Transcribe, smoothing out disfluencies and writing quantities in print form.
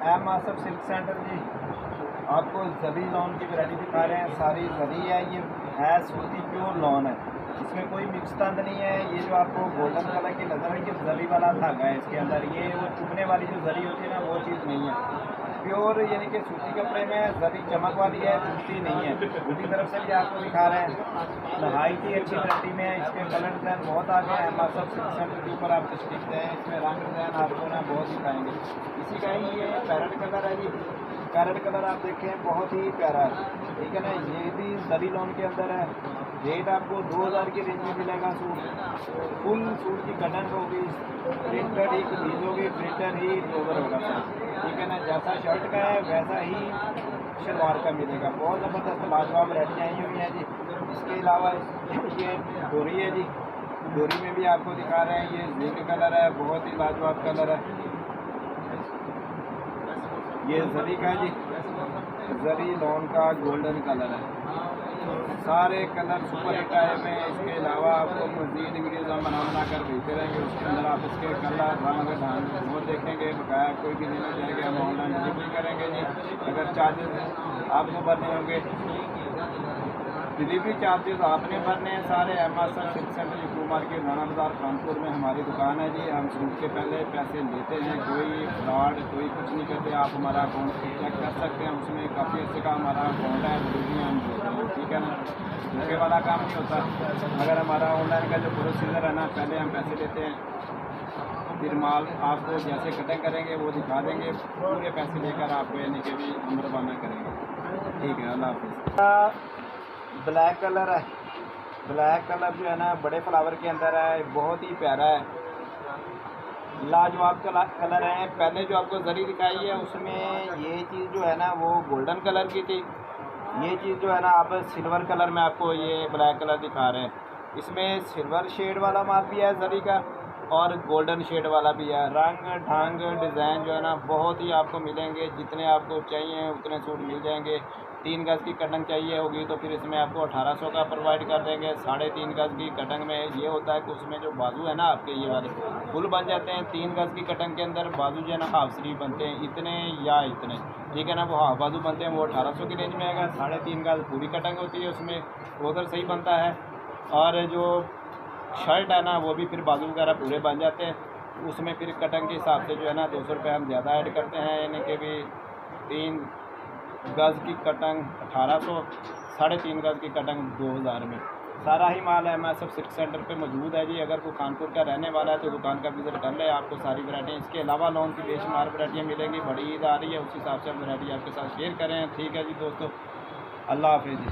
M Asaf silk centre जी, आपको जरी lawn की variety दिखा रहे हैं। सारी जरी है, ये है सूती प्योर लॉन है, इसमें कोई मिक्स तंद नहीं है। ये जो आपको गोल्डन कलर की नज़र है, ये जरी वाला धागा है इसके अंदर। ये वो चुभने वाली जो जरी होती है ना, वो चीज़ नहीं है। प्योर यानी कि सूती कपड़े में जरी चमक वाली है, चुभती नहीं है। दूसरी तरफ से भी आपको दिखा रहे हैं, नहायत ही अच्छी वैरायटी में है। इसके कलर डिज़ाइन बहुत आ गए हैं। एम आसफ सिल्क सेंटर के ऊपर आप स्टिक हैं, इसमें रंग डिज़ाइन आपको ना बहुत दिखाएंगे। इसी का ही ये पैरेट कलर है जी। पैरेट कलर आप देखें, बहुत ही प्यारा है, ठीक है ना। ये भी जरी लॉन के अंदर है। रेट आपको 2000 की रेंज में मिलेगा। सूट फुल सूट की कटन होगी, प्रिंटेड ही कमीज होगी, प्रिंटर ही ट्रोज़र होगा सर, ठीक है ना। जैसा शर्ट का है वैसा ही शलवार का मिलेगा। बहुत ज़बरदस्त लाजवाब वैरायटियाँ आई हुई हैं जी। इसके अलावा ये डोरी है जी, डोरी में भी आपको दिखा रहे हैं। ये जिंक कलर है, बहुत ही लाजवाब कलर है। ये जरी का जी, जरी लॉन का गोल्डन कलर है। सारे कलर सुपर हिट आए हुए हैं। इसके अलावा आपको मज़ीद वीडियोज़ हम बना कर भेजते रहेंगे। उसके अंदर आप इसके कलर रंग ढंग वो देखेंगे। बकाया कोई भी लेना चाहेंगे हम ऑनलाइन डिलीवरी करेंगे जी। अगर चार्जेस आपको भरने होंगे, डिलीवरी चार्जेस आपने भरने हैं सारे। M Asaf silk centre Yakub market Rana Bazar Kanpur में हमारी दुकान है जी। हम सूट के पहले पैसे लेते हैं, कोई फ्रॉड कोई कुछ नहीं करते। आप हमारा अकाउंट चेक कर सकते हैं, उसमें काफ़ी अच्छे का हमारा अकाउंट है, डिलीवरी हम देते हैं, ठीक है ना। धोखे वाला काम नहीं होता। अगर हमारा ऑनलाइन का जो प्रोसीजर है ना, पहले हम पैसे लेते हैं, फिर माल आपको जैसे कटिंग करेंगे वो दिखा देंगे, पूरे पैसे लेकर आपको यानी कि भी हम रवाना करेंगे, ठीक है। अल्लाह हाफिज़। ब्लैक कलर है, ब्लैक कलर जो है ना बड़े फ्लावर के अंदर है, बहुत ही प्यारा है, लाजवाब कलर है। पहले जो आपको जरी दिखाई है उसमें ये चीज़ जो है ना वो गोल्डन कलर की थी। ये चीज़ जो है ना आप सिल्वर कलर में आपको ये ब्लैक कलर दिखा रहे हैं। इसमें सिल्वर शेड वाला माल भी है जरी का, और गोल्डन शेड वाला भी है। रंग ढंग डिज़ाइन जो है ना बहुत ही आपको मिलेंगे। जितने आपको चाहिए उतने सूट मिल जाएंगे। 3 गज़ की कटंग चाहिए होगी तो फिर इसमें आपको 1800 का प्रोवाइड कर देंगे। 3.5 गज़ की कटंग में ये होता है कि उसमें जो बाजू है ना आपके ये वाले फुल बन जाते हैं। 3 गज़ की कटंग के अंदर बाजू जो है ना हाफ स्लीव बनते हैं, इतने या इतने, ठीक है ना। वो हाफ बाजू बनते हैं, वो 1800 की रेंज में आएगा। 3.5 गज़ पूरी कटंग होती है, उसमें ट्राउज़र सही बनता है। और जो शर्ट है ना वो भी फिर बाजू वगैरह पूरे बन जाते हैं। उसमें फिर कटंग के हिसाब से जो है ना 200 रुपये हम ज़्यादा ऐड करते हैं, यानी कि भी 3 गज़ की कटंग 1800, 3.5 गज़ की कटंग 2000 में। सारा ही माल है मैं सब सिल्क सेंटर पे मौजूद है जी। अगर कोई कानपुर का रहने वाला है तो दुकान का विज़िट कर ले, आपको सारी वैरायटी। इसके अलावा लॉन की बेशुमार वैरायटियाँ मिलेंगी। बड़ी ईद आ रही है, उस हिसाब से हम वैरायटी आपके साथ शेयर करें, ठीक है जी दोस्तों। अल्लाह हाफिज़।